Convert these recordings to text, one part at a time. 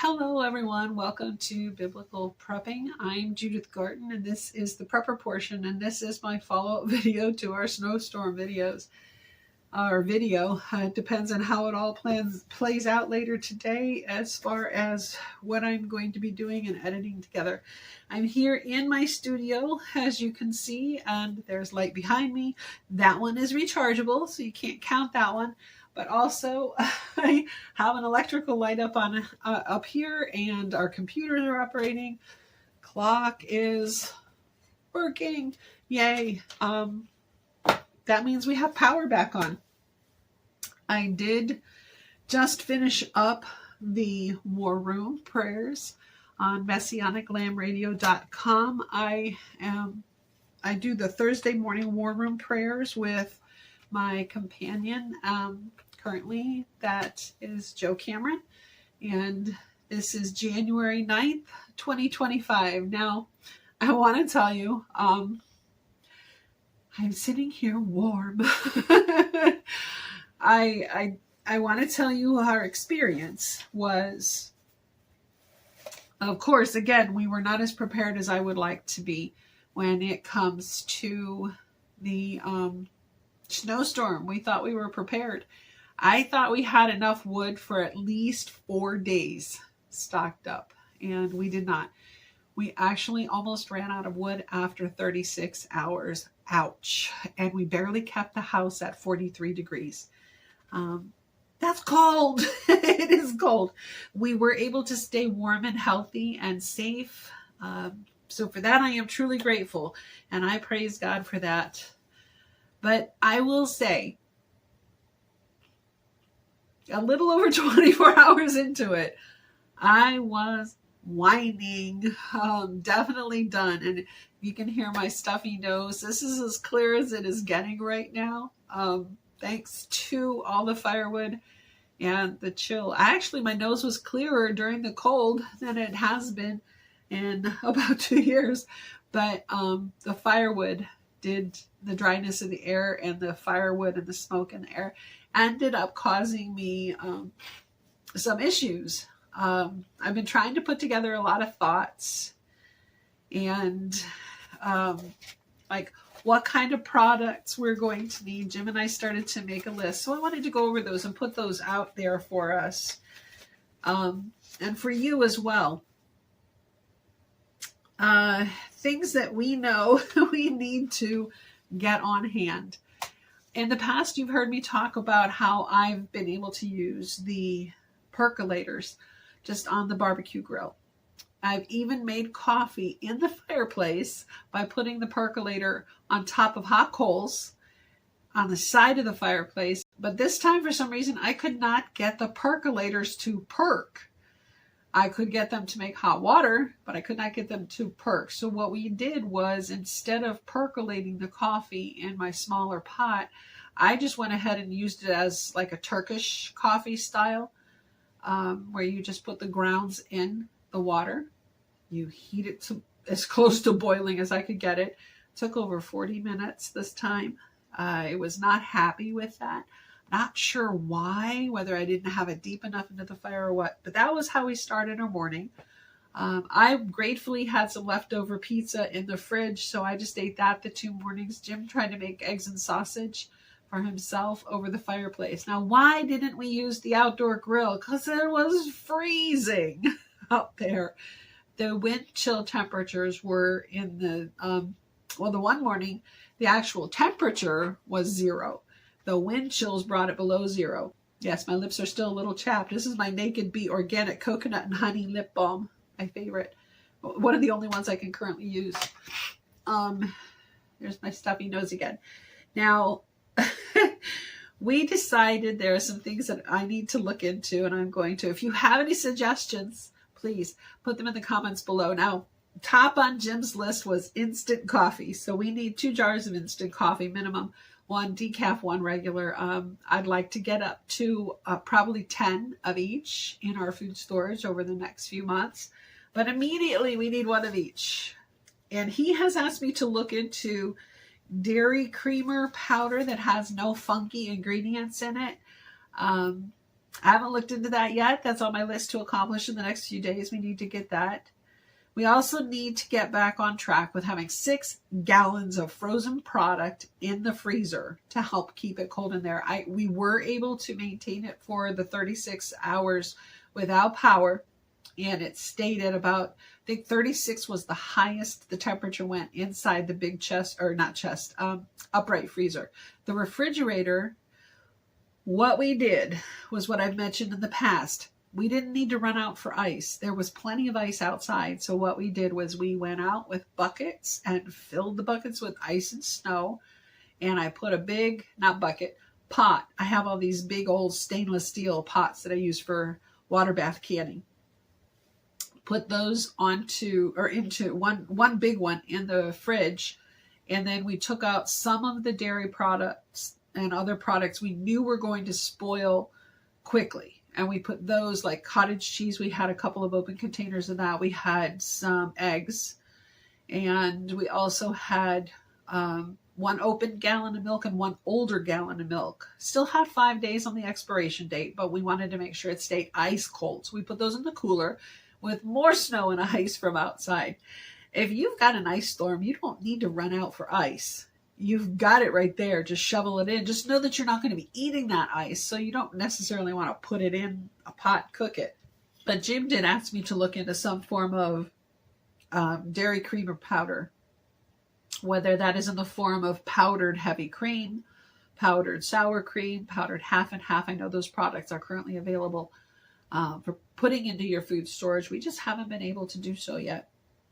Hello everyone, welcome to Biblical Prepping. I'm Judith Garten and this is the prepper portion, and this is my follow-up video to our snowstorm videos. Our video depends on how it all plays out later today as far as what I'm going to be doing and editing together. I'm here in my studio, as you can see, and there's light behind me. That one is rechargeable, so you can't count that one. But also, I have an electrical light up here, and our computers are operating. Clock is working. Yay! That means we have power back on. I did just finish up the War Room prayers on messianiclambradio.com. I do the Thursday morning War Room prayers with my companion. Currently, that is Joe Cameron, and this is January 9th, 2025. Now, I want to tell you, I'm sitting here warm. I want to tell you our experience was, of course, again, we were not as prepared as I would like to be when it comes to the snowstorm. We thought we were prepared. I thought we had enough wood for at least 4 days stocked up, and we did not. We actually almost ran out of wood after 36 hours. Ouch. And we barely kept the house at 43 degrees. That's cold. It is cold. We were able to stay warm and healthy and safe. So for that, I am truly grateful, and I praise God for that. But I will say, a little over 24 hours into it, I was whining. Definitely done. And you can hear my stuffy nose. This is as clear as it is getting right now. Thanks to all the firewood and the chill. My nose was clearer during the cold than it has been in about 2 years. But the firewood did, the dryness of the air and the firewood and the smoke in the air ended up causing me some issues. I've been trying to put together a lot of thoughts and like what kind of products we're going to need. Jim and I started to make a list. So I wanted to go over those and put those out there for us and for you as well. Things that we know we need to get on hand. In the past, you've heard me talk about how I've been able to use the percolators just on the barbecue grill. I've even made coffee in the fireplace by putting the percolator on top of hot coals on the side of the fireplace. But this time, for some reason, I could not get the percolators to perk. I could get them to make hot water, but I could not get them to perk. So what we did was, instead of percolating the coffee in my smaller pot, I just went ahead and used it as like a Turkish coffee style, where you just put the grounds in the water. You heat it to as close to boiling as I could get it. It took over 40 minutes this time. I was not happy with that. Not sure why, whether I didn't have it deep enough into the fire or what, but that was how we started our morning. I gratefully had some leftover pizza in the fridge, so I just ate that the 2 mornings. Jim tried to make eggs and sausage for himself over the fireplace. Now, why didn't we use the outdoor grill? Because it was freezing out there. The wind chill temperatures were in the, the one morning, the actual temperature was 0. The wind chills brought it below 0. Yes, my lips are still a little chapped. This is my Naked Bee Organic Coconut and Honey Lip Balm. My favorite. One of the only ones I can currently use. There's my stuffy nose again. Now, we decided there are some things that I need to look into, and I'm going to. If you have any suggestions, please put them in the comments below. Now, top on Jim's list was instant coffee. So we need 2 jars of instant coffee minimum. 1 decaf, 1 regular. I'd like to get up to probably 10 of each in our food storage over the next few months. But immediately we need 1 of each. And he has asked me to look into dairy creamer powder that has no funky ingredients in it. I haven't looked into that yet. That's on my list to accomplish in the next few days. We need to get that. We also need to get back on track with having 6 gallons of frozen product in the freezer to help keep it cold in there. We were able to maintain it for the 36 hours without power, and it stayed at about, I think 36 was the highest the temperature went inside the big upright freezer. The refrigerator, what we did was what I've mentioned in the past. We didn't need to run out for ice. There was plenty of ice outside. So what we did was we went out with buckets and filled the buckets with ice and snow. And I put a big, not bucket, pot. I have all these big old stainless steel pots that I use for water bath canning. Put those into one big one in the fridge. And then we took out some of the dairy products and other products we knew were going to spoil quickly. And we put those, like cottage cheese. We had a couple of open containers of that. We had some eggs. And we also had 1 open gallon of milk and 1 older gallon of milk. Still had 5 days on the expiration date, but we wanted to make sure it stayed ice cold. So we put those in the cooler with more snow and ice from outside. If you've got an ice storm, you don't need to run out for ice. You've got it right there. Just shovel it in. Just know that you're not going to be eating that ice, so you don't necessarily want to put it in a pot, cook it. But Jim did ask me to look into some form of dairy cream or powder, whether that is in the form of powdered heavy cream, powdered sour cream, powdered half and half. I know those products are currently available for putting into your food storage. We just haven't been able to do so yet.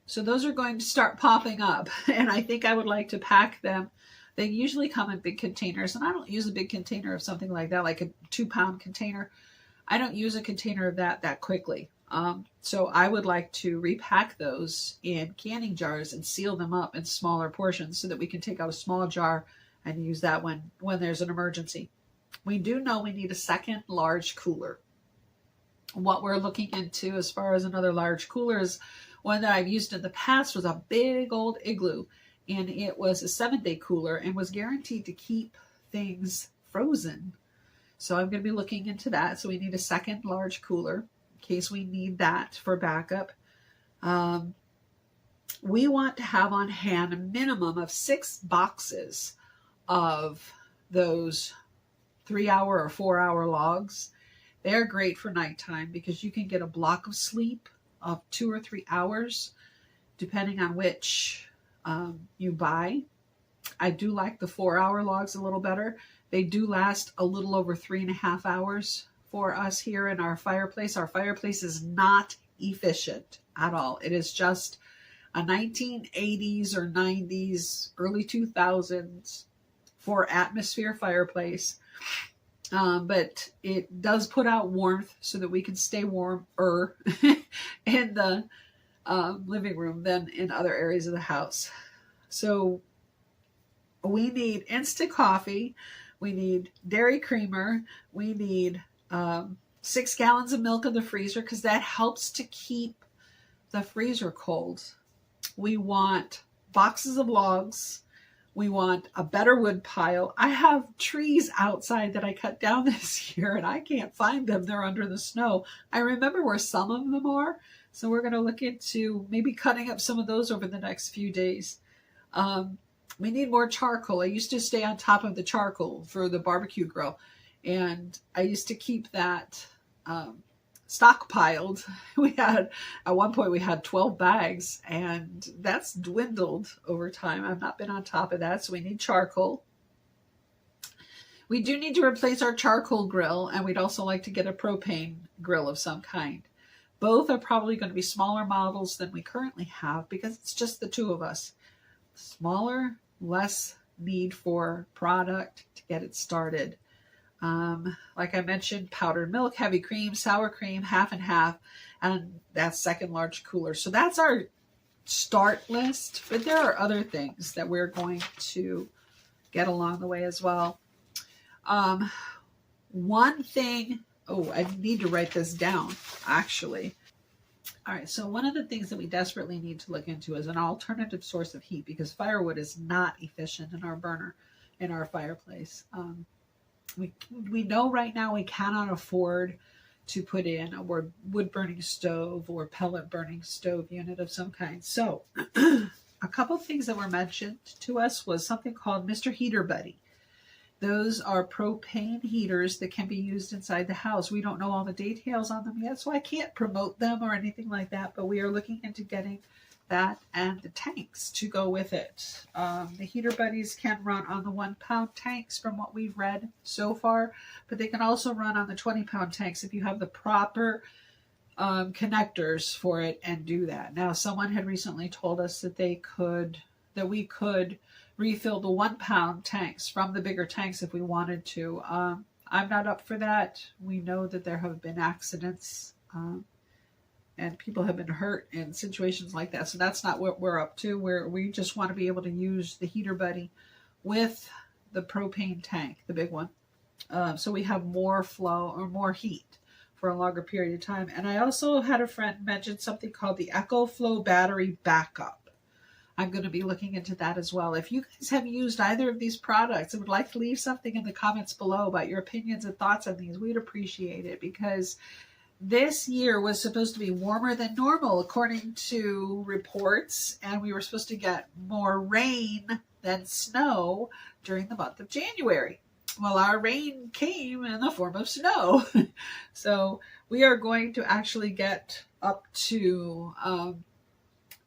So those are going to start popping up, and I think I would like to pack them. They usually come in big containers, and I don't use a big container of something like that, like a 2-pound container. I don't use a container of that quickly. So I would like to repack those in canning jars and seal them up in smaller portions so that we can take out a small jar and use that when there's an emergency. We do know we need a second large cooler. What we're looking into as far as another large cooler is one that I've used in the past was a big old Igloo, and it was a 7-day cooler and was guaranteed to keep things frozen. So I'm going to be looking into that. So we need a second large cooler in case we need that for backup. We want to have on hand a minimum of 6 boxes of those 3-hour or 4-hour logs. They're great for nighttime because you can get a block of sleep of 2 or 3 hours, depending on which you buy. I do like the 4-hour logs a little better. They do last a little over 3.5 hours for us here in our fireplace. Our fireplace is not efficient at all. It is just a 1980s or 90s, early 2000s 4-atmosphere fireplace. But it does put out warmth so that we can stay warmer in the living room than in other areas of the house. So we need instant coffee. We need dairy creamer. We need 6 gallons of milk in the freezer because that helps to keep the freezer cold. We want boxes of logs. We want a better wood pile. I have trees outside that I cut down this year and I can't find them. They're under the snow. I remember where some of them are. So we're going to look into maybe cutting up some of those over the next few days. We need more charcoal. I used to stay on top of the charcoal for the barbecue grill. And I used to keep that stockpiled. At one point we had 12 bags and that's dwindled over time. I've not been on top of that. So we need charcoal. We do need to replace our charcoal grill, and we'd also like to get a propane grill of some kind. Both are probably going to be smaller models than we currently have because it's just the 2 of us. Smaller, less need for product to get it started. Like I mentioned, powdered milk, heavy cream, sour cream, half and half, and that second large cooler. So that's our start list, but there are other things that we're going to get along the way as well. One thing, I need to write this down actually. All right, so one of the things that we desperately need to look into is an alternative source of heat because firewood is not efficient in our burner, in our fireplace. We know right now we cannot afford to put in a wood burning stove or pellet burning stove unit of some kind. So a couple of things that were mentioned to us was something called Mr. Heater Buddy. Those are propane heaters that can be used inside the house. We don't know all the details on them yet, so I can't promote them or anything like that, but we are looking into getting that and the tanks to go with it. The Heater Buddies can run on the 1-pound tanks from what we've read so far, but they can also run on the 20-pound tanks if you have the proper connectors for it and do that. Now, someone had recently told us that we could refill the 1-pound tanks from the bigger tanks if we wanted to. I'm not up for that. We know that there have been accidents and people have been hurt in situations like that. So that's not what we're up to. We just want to be able to use the Heater Buddy with the propane tank, the big one. So we have more flow or more heat for a longer period of time. And I also had a friend mention something called the EcoFlow Battery Backup. I'm going to be looking into that as well. If you guys have used either of these products and would like to leave something in the comments below about your opinions and thoughts on these, we'd appreciate it, because this year was supposed to be warmer than normal according to reports, and we were supposed to get more rain than snow during the month of January. Well, our rain came in the form of snow. So we are going to actually get up to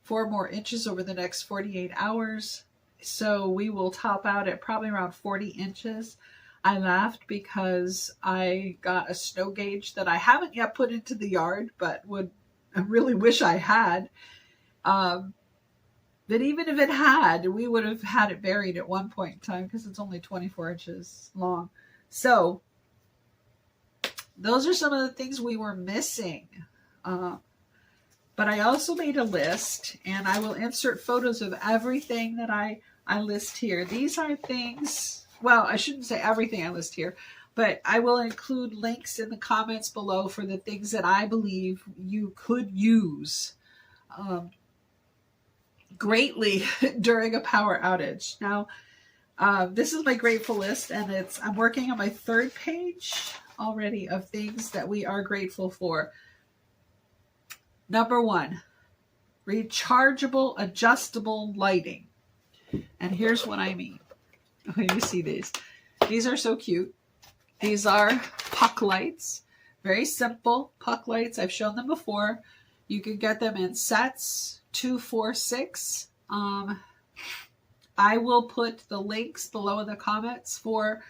4 more inches over the next 48 hours. So we will top out at probably around 40 inches. I laughed because I got a snow gauge that I haven't yet put into the yard, but I really wish I had. But even if it had, we would have had it buried at one point in time because it's only 24 inches long. So those are some of the things we were missing. But I also made a list, and I will insert photos of everything that I list here. These are things, well, I shouldn't say everything I list here, but I will include links in the comments below for the things that I believe you could use greatly during a power outage. Now, this is my grateful list, and I'm working on my 3rd page already of things that we are grateful for. Number 1, rechargeable, adjustable lighting. And here's what I mean. When you see these. These are so cute. These are puck lights. Very simple puck lights. I've shown them before. You can get them in sets, 2, 4, 6. I will put the links below in the comments for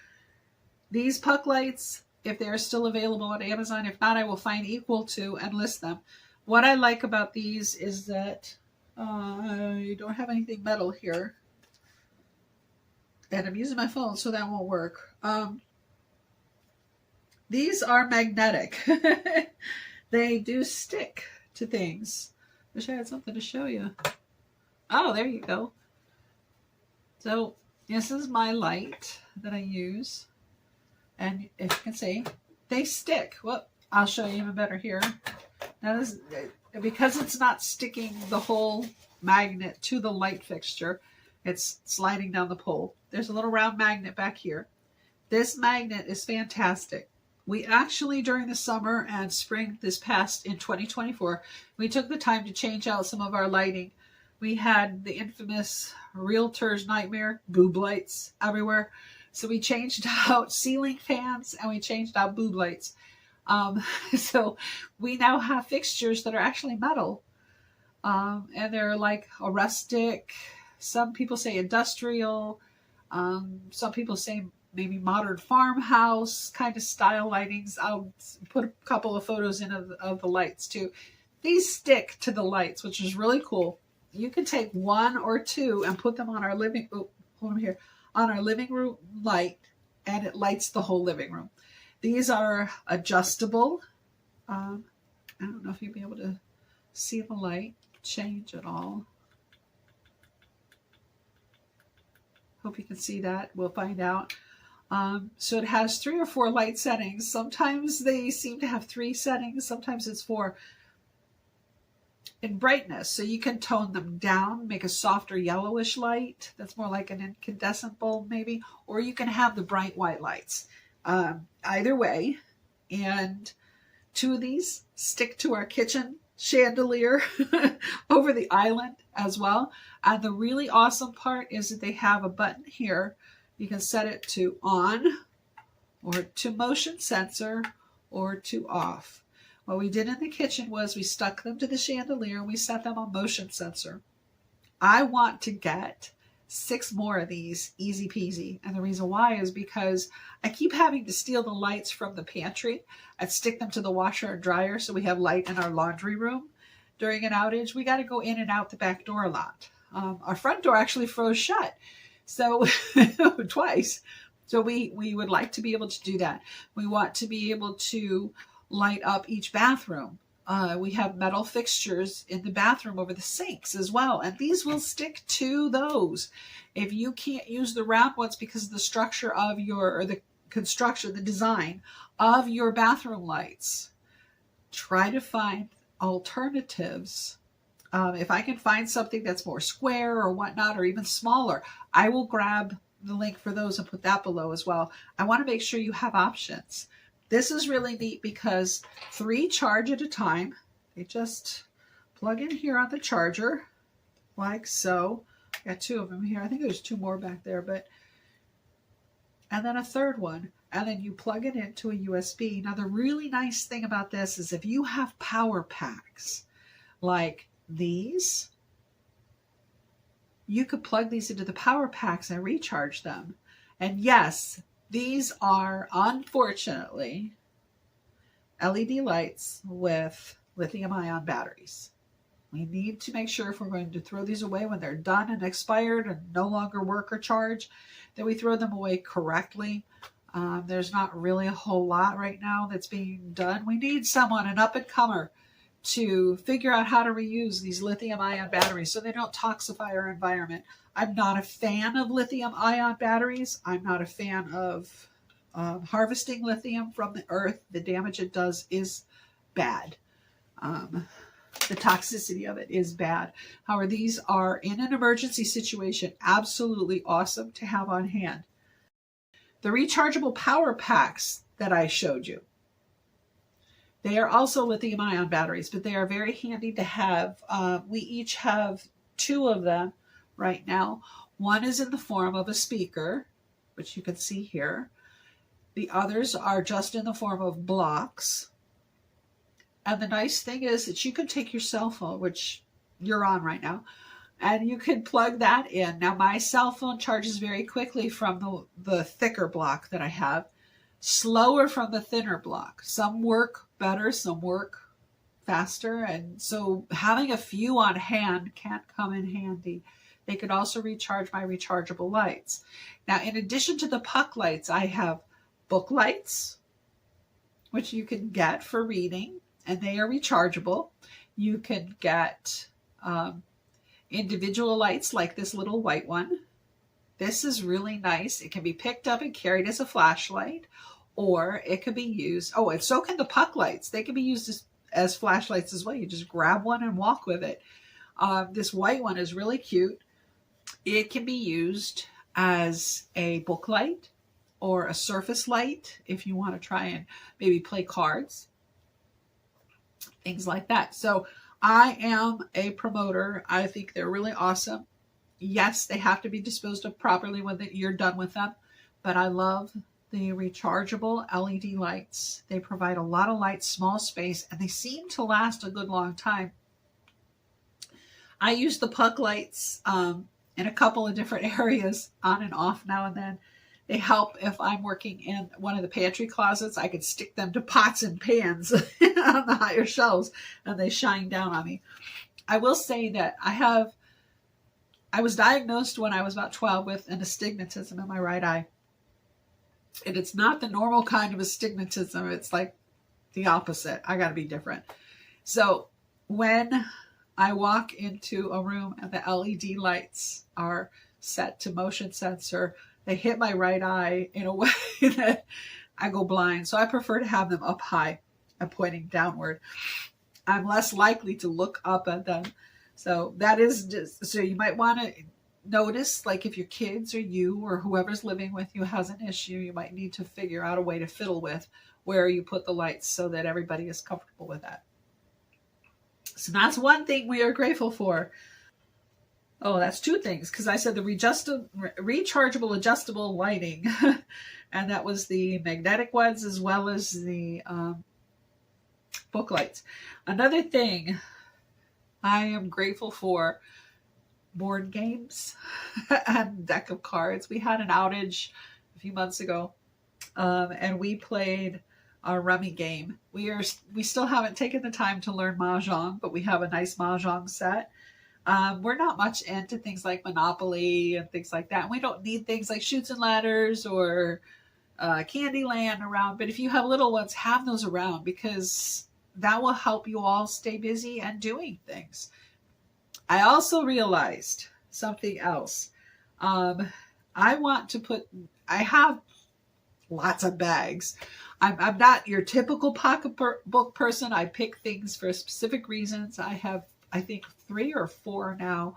these puck lights if they are still available on Amazon. If not, I will find equal to and list them. What I like about these is that you don't have anything metal here. And I'm using my phone, so that won't work. These are magnetic. They do stick to things. Wish I had something to show you. Oh, there you go. So this is my light that I use. And if you can see, they stick. Well, I'll show you even better here. Now this, because it's not sticking the whole magnet to the light fixture, it's sliding down the pole. There's a little round magnet back here. This magnet is fantastic. We actually, during the summer and spring this past in 2024, we took the time to change out some of our lighting. We had the infamous realtor's nightmare, boob lights everywhere. So we changed out ceiling fans and we changed out boob lights. So we now have fixtures that are actually metal. And they're like a rustic, some people say industrial, some people say maybe modern farmhouse kind of style lightings. I'll put a couple of photos in of the lights too. These stick to the lights, which is really cool. You can take 1 or 2 and put them on our living, on our living room light, and it lights the whole living room. These are adjustable. I don't know if you'll be able to see the light change at all. Hope you can see that. We'll find out. So it has 3 or 4 light settings. Sometimes they seem to have 3 settings. Sometimes it's 4. In brightness, so you can tone them down, make a softer yellowish light that's more like an incandescent bulb maybe, or you can have the bright white lights. either way. And 2 of these stick to our kitchen chandelier over the island as well. And the really awesome part is that they have a button here. You can set it to on, or to motion sensor, or to off. What we did in the kitchen was we stuck them to the chandelier and we set them on motion sensor. I want to get 6 more of these, easy peasy. And the reason why is because I keep having to steal the lights from the pantry and stick them to the washer and dryer so we have light in our laundry room during an outage. We got to go in and out the back door a lot. Our front door actually froze shut, so twice. So we would like to be able to do that. We want to be able to light up each bathroom. We have metal fixtures in the bathroom over the sinks as well, and these will stick to those. If you can't use the round ones because of the structure of your, or the construction, the design of your bathroom lights, try to find alternatives. If I can find something that's more square or whatnot, or even smaller, I will grab the link for those and put that below as well. I want to make sure you have options. This is really neat because 3 charge at a time. They just plug in here on the charger, like so. Got 2 of them here. I think there's 2 more back there, and then a 3rd one. And then you plug it into a USB. Now, the really nice thing about this is if you have power packs like these, you could plug these into the power packs and recharge them. And yes, these are, unfortunately, LED lights with lithium-ion batteries. We need to make sure if we're going to throw these away when they're done and expired and no longer work or charge, that we throw them away correctly. There's not really a whole lot right now that's being done. We need someone, an up-and-comer, to figure out how to reuse these lithium-ion batteries so they don't toxify our environment. I'm not a fan of lithium-ion batteries. I'm not a fan of harvesting lithium from the earth. The damage it does is bad. The toxicity of it is bad. However, these are, in an emergency situation, absolutely awesome to have on hand. The rechargeable power packs that I showed you, they are also lithium-ion batteries, but they are very handy to have. We each have 2 of them right now. One is in the form of a speaker, which you can see here. The others are just in the form of blocks. And the nice thing is that you can take your cell phone, which you're on right now, and you can plug that in. Now, my cell phone charges very quickly from the thicker block that I have, slower from the thinner block. Some work better, some work faster, and so having a few on hand can come in handy. They could also recharge my rechargeable lights. Now, in addition to the puck lights, I have book lights, which you can get for reading, and they are rechargeable. You can get individual lights like this little white one. This is really nice. It can be picked up and carried as a flashlight, or it could be used, and so can the puck lights. They can be used as flashlights as well. You just grab one and walk with it. This white one is really cute. It can be used as a book light or a surface light if you want to try and maybe play cards, things like that. So I am a promoter. I think they're really awesome. Yes, they have to be disposed of properly when you're done with them, but I love the rechargeable LED lights. They provide a lot of light, small space, and they seem to last a good long time. I use the puck lights in a couple of different areas, on and off now and then. They help if I'm working in one of the pantry closets. I could stick them to pots and pans on the higher shelves, and they shine down on me. I will say that I was diagnosed when I was about 12 with an astigmatism in my right eye. And it's not the normal kind of astigmatism. It's like the opposite. I got to be different. So when I walk into a room and the LED lights are set to motion sensor, they hit my right eye in a way that I go blind. So I prefer to have them up high and pointing downward. I'm less likely to look up at them. So that is just, so you might want to notice, like if your kids or you or whoever's living with you has an issue, you might need to figure out a way to fiddle with where you put the lights so that everybody is comfortable with that. So that's one thing we are grateful for. Oh, that's two things, because I said the rechargeable adjustable lighting, and that was the magnetic ones as well as the book lights. Another thing I am grateful for, board games and deck of cards. We had an outage a few months ago, and we played a rummy game. We still haven't taken the time to learn mahjong, but we have a nice mahjong set. We're not much into things like Monopoly and things like that. We don't need things like Chutes and Ladders or Candyland around. But if you have little ones, have those around, because that will help you all stay busy and doing things. I also realized something else. I have lots of bags. I'm not your typical pocketbook person. I pick things for specific reasons. I have, I think, 3 or 4 now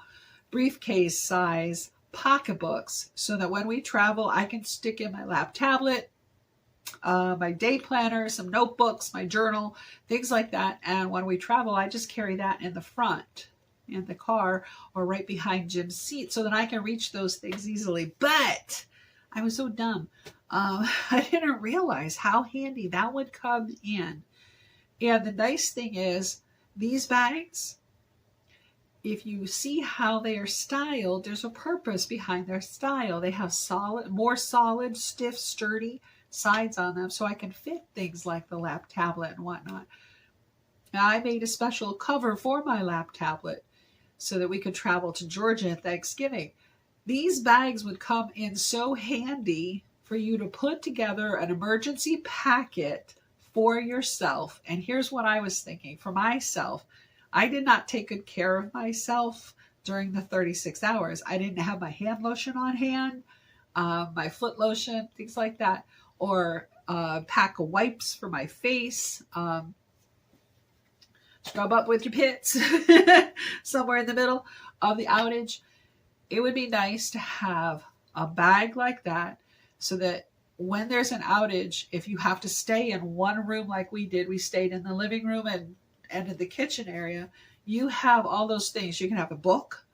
briefcase size pocketbooks, so that when we travel, I can stick in my lap tablet, my day planner, some notebooks, my journal, things like that. And when we travel, I just carry that in the front in the car or right behind Jim's seat so that I can reach those things easily. But I was so dumb. I didn't realize how handy that would come in. And the nice thing is, these bags, if you see how they are styled, there's a purpose behind their style. They have more solid, stiff, sturdy sides on them, so I can fit things like the lap tablet and whatnot. Now, I made a special cover for my lap tablet so that we could travel to Georgia at Thanksgiving. These bags would come in so handy for you to put together an emergency packet for yourself. And here's what I was thinking for myself. I did not take good care of myself during the 36 hours. I didn't have my hand lotion on hand, my foot lotion, things like that, or a pack of wipes for my face. Scrub up with your pits somewhere in the middle of the outage. It would be nice to have a bag like that so that when there's an outage, if you have to stay in one room like we did, we stayed in the living room and in the kitchen area, you have all those things. You can have a book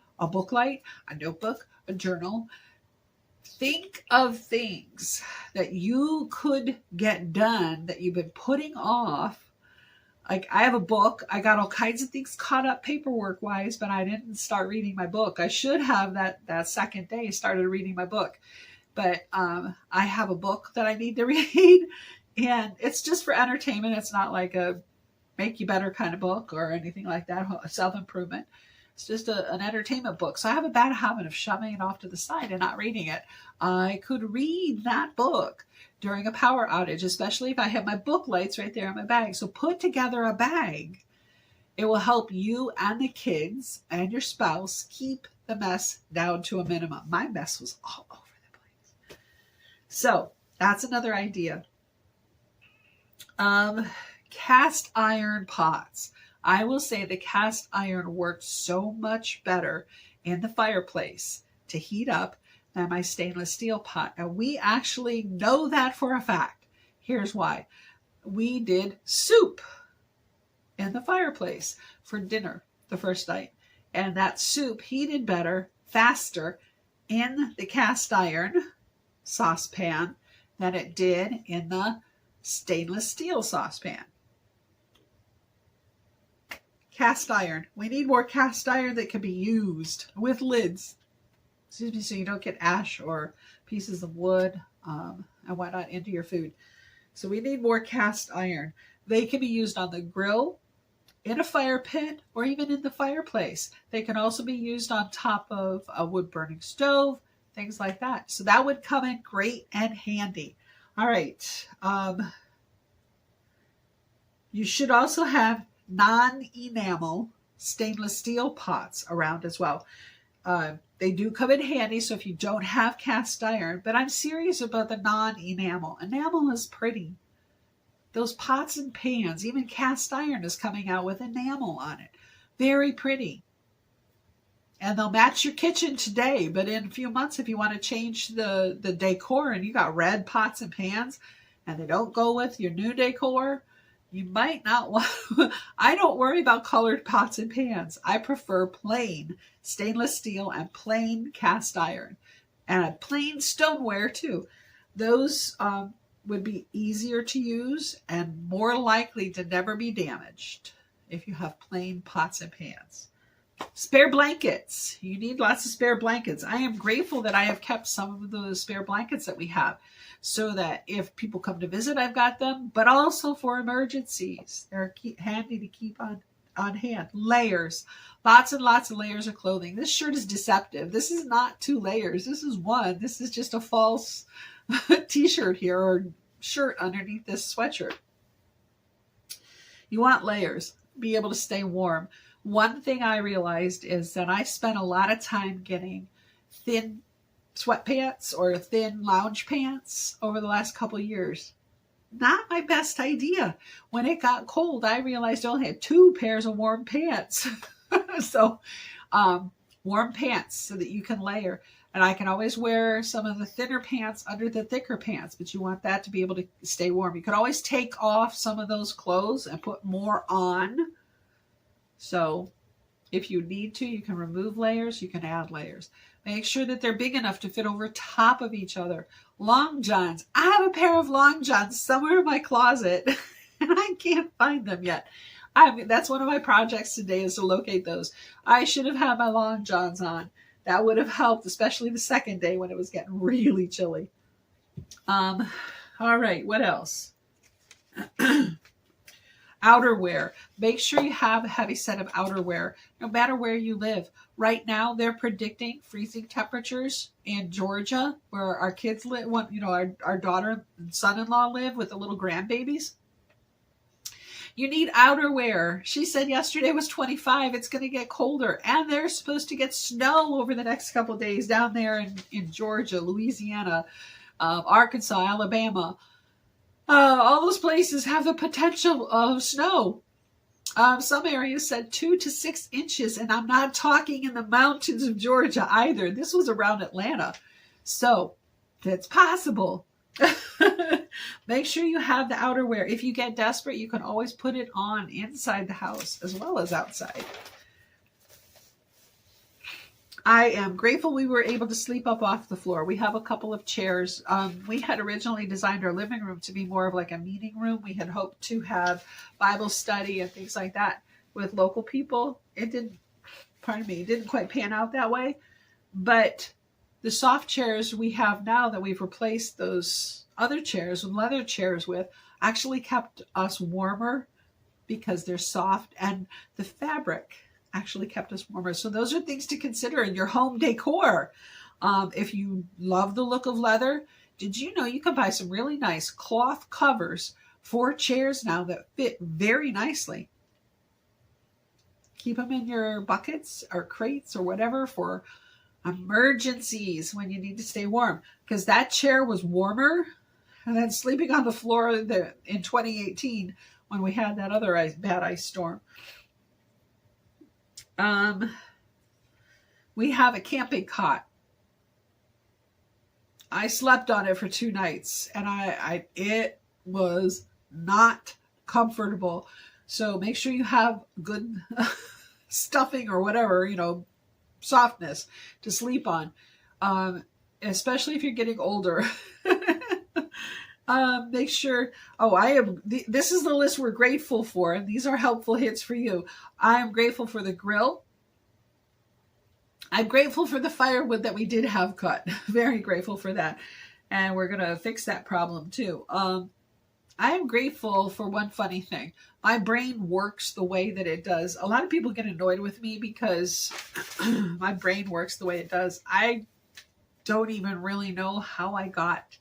light, a notebook, a journal. Think of things that you could get done that you've been putting off. Like, I have a book. I got all kinds of things caught up paperwork wise, but I didn't start reading my book. I should have that second day started reading my book. But I have a book that I need to read, and it's just for entertainment. It's not like a make you better kind of book or anything like that, self-improvement. It's just an entertainment book. So I have a bad habit of shoving it off to the side and not reading it. I could read that book during a power outage, especially if I have my book lights right there in my bag. So put together a bag. It will help you and the kids and your spouse keep the mess down to a minimum. My mess was all over the place. So that's another idea. Cast iron pots. I will say the cast iron works so much better in the fireplace to heat up than my stainless steel pot. And we actually know that for a fact. Here's why. We did soup in the fireplace for dinner the first night. And that soup heated better, faster in the cast iron saucepan than it did in the stainless steel saucepan. Cast iron. We need more cast iron that can be used with lids. Excuse me, so you don't get ash or pieces of wood and whatnot into your food. So we need more cast iron. They can be used on the grill, in a fire pit, or even in the fireplace. They can also be used on top of a wood-burning stove, things like that. So that would come in great and handy. All right. You should also have non-enamel stainless steel pots around as well. They do come in handy, so if you don't have cast iron, but I'm serious about the non-enamel. Enamel is pretty. Those pots and pans, even cast iron is coming out with enamel on it. Very pretty. and they'll match your kitchen today, but in a few months, if you want to change the decor and you got red pots and pans and they don't go with your new decor, you might not want. I don't worry about colored pots and pans. I prefer plain stainless steel and plain cast iron, and a plain stoneware too. Those would be easier to use and more likely to never be damaged if you have plain pots and pans. Spare blankets. You need lots of spare blankets. I am grateful that I have kept some of the spare blankets that we have, so that if people come to visit, I've got them, but also for emergencies. They're handy to keep on hand. Layers. Lots and lots of layers of clothing. This shirt is deceptive. This is not 2 layers. This is one. This is just a false t-shirt here, or shirt underneath this sweatshirt. You want layers. Be able to stay warm. One thing I realized is that I spent a lot of time getting thin sweatpants or thin lounge pants over the last couple of years. Not my best idea. When it got cold, I realized I only had 2 pairs of warm pants. So warm pants so that you can layer. And I can always wear some of the thinner pants under the thicker pants, but you want that to be able to stay warm. You can always take off some of those clothes and put more on. So if you need to, you can remove layers, you can add layers. Make sure that they're big enough to fit over top of each other. Long johns. I have a pair of long johns somewhere in my closet and I can't find them yet. That's one of my projects today, is to locate those. I should have had my long johns on. That would have helped, especially the second day when it was getting really chilly. All right, what else? Outerwear. Make sure you have a heavy set of outerwear, no matter where you live. Right now, they're predicting freezing temperatures in Georgia, where our kids live. Our daughter and son-in-law live with the little grandbabies. You need outerwear. She said yesterday it was 25. It's going to get colder. And they're supposed to get snow over the next couple of days down there in Georgia, Louisiana, Arkansas, Alabama. All those places have the potential of snow. Some areas said 2 to 6 inches. And I'm not talking in the mountains of Georgia either. This was around Atlanta. So it's possible. Make sure you have the outerwear. If you get desperate, you can always put it on inside the house as well as outside. I am grateful we were able to sleep up off the floor. We have a couple of chairs. We had originally designed our living room to be more of like a meeting room. We had hoped to have Bible study and things like that with local people. It didn't quite pan out that way. But the soft chairs we have now that we've replaced those other chairs with leather chairs with actually kept us warmer because they're soft, and the fabric actually kept us warmer. So those are things to consider in your home decor. If you love the look of leather, did you know you can buy some really nice cloth covers for chairs now that fit very nicely? Keep them in your buckets or crates or whatever for emergencies when you need to stay warm, because that chair was warmer than sleeping on the floor in 2018 when we had that other bad ice storm. We have a camping cot. I slept on it for 2 nights and it was not comfortable. So make sure you have good stuffing or whatever, softness to sleep on, especially if you're getting older. Make sure, this is the list we're grateful for, and these are helpful hits for you. I am grateful for the grill. I'm grateful for the firewood that we did have cut. Very grateful for that. And we're going to fix that problem too. I am grateful for one funny thing. My brain works the way that it does. A lot of people get annoyed with me because my brain works the way it does. I don't even really know how I got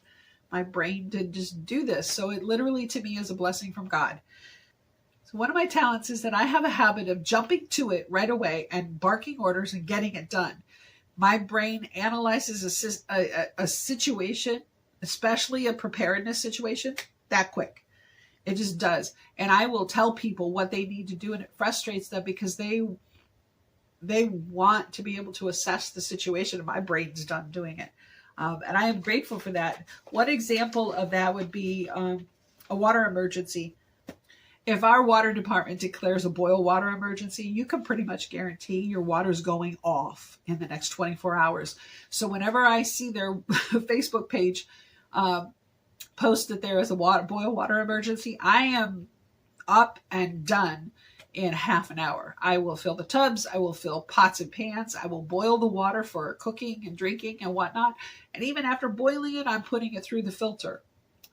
my brain to just do this. So it literally to me is a blessing from God. So one of my talents is that I have a habit of jumping to it right away and barking orders and getting it done. My brain analyzes a situation, especially a preparedness situation, that quick. It just does. And I will tell people what they need to do, and it frustrates them because they they want to be able to assess the situation, and my brain's done doing it. And I am grateful for that. One example of that would be a water emergency. If our water department declares a boil water emergency, you can pretty much guarantee your water's going off in the next 24 hours. So whenever I see their Facebook page post that there is a boil water emergency, I am up and done in half an hour. I will fill the tubs, I will fill pots and pans, I will boil the water for cooking and drinking and whatnot. And even after boiling it, I'm putting it through the filter.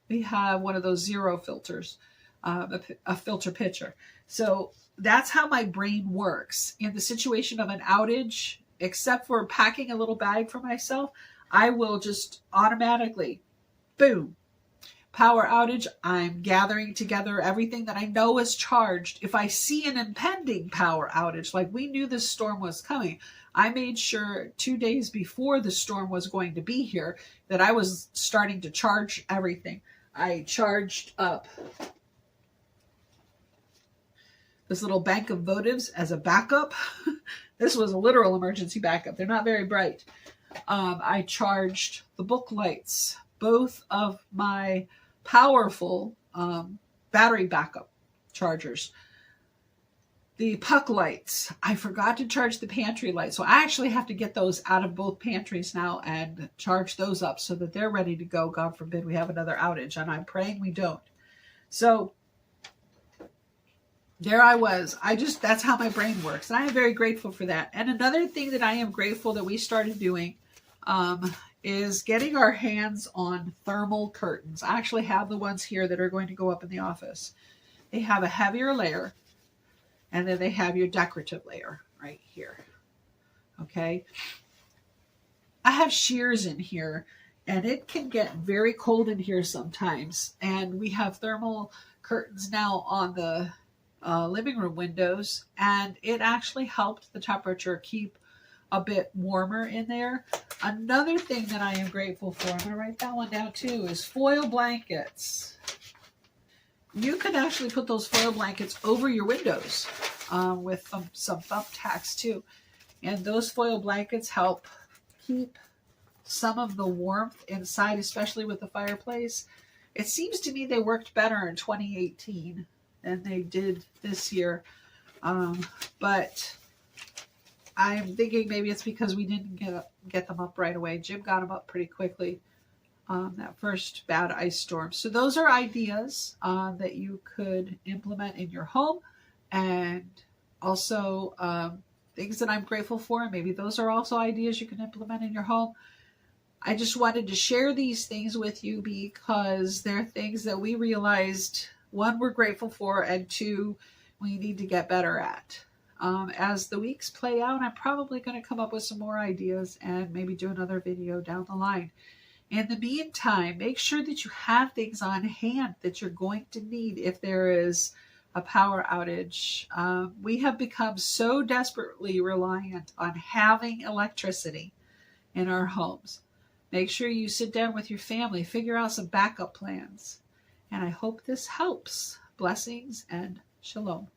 We have one of those zero filters, a filter pitcher. So that's how my brain works. In the situation of an outage, except for packing a little bag for myself, I will just automatically, boom, power outage. I'm gathering together everything that I know is charged. If I see an impending power outage, like we knew this storm was coming, I made sure 2 days before the storm was going to be here that I was starting to charge everything. I charged up this little bank of votives as a backup. This was a literal emergency backup. They're not very bright. I charged the book lights, both of my powerful battery backup chargers. The puck lights, I forgot to charge the pantry lights. So I actually have to get those out of both pantries now and charge those up so that they're ready to go. God forbid we have another outage, and I'm praying we don't. So there I was. That's how my brain works. And I am very grateful for that. And another thing that I am grateful that we started doing is getting our hands on thermal curtains. I actually have the ones here that are going to go up in the office. They have a heavier layer, and then they have your decorative layer right here. Okay. I have shears in here, and it can get very cold in here sometimes. And we have thermal curtains now on the living room windows, and it actually helped the temperature keep a bit warmer in there. Another thing that I am grateful for, I'm going to write that one down too, is foil blankets. You can actually put those foil blankets over your windows with some thumbtacks too. And those foil blankets help keep some of the warmth inside, especially with the fireplace. It seems to me they worked better in 2018 than they did this year. But I'm thinking maybe it's because we didn't get them up right away. Jim got them up pretty quickly that first bad ice storm. So those are ideas that you could implement in your home, and also things that I'm grateful for. And maybe those are also ideas you can implement in your home. I just wanted to share these things with you because they're things that we realized, one, we're grateful for, and two, we need to get better at. As the weeks play out, I'm probably going to come up with some more ideas and maybe do another video down the line. In the meantime, make sure that you have things on hand that you're going to need if there is a power outage. We have become so desperately reliant on having electricity in our homes. Make sure you sit down with your family, figure out some backup plans. And I hope this helps. Blessings and shalom.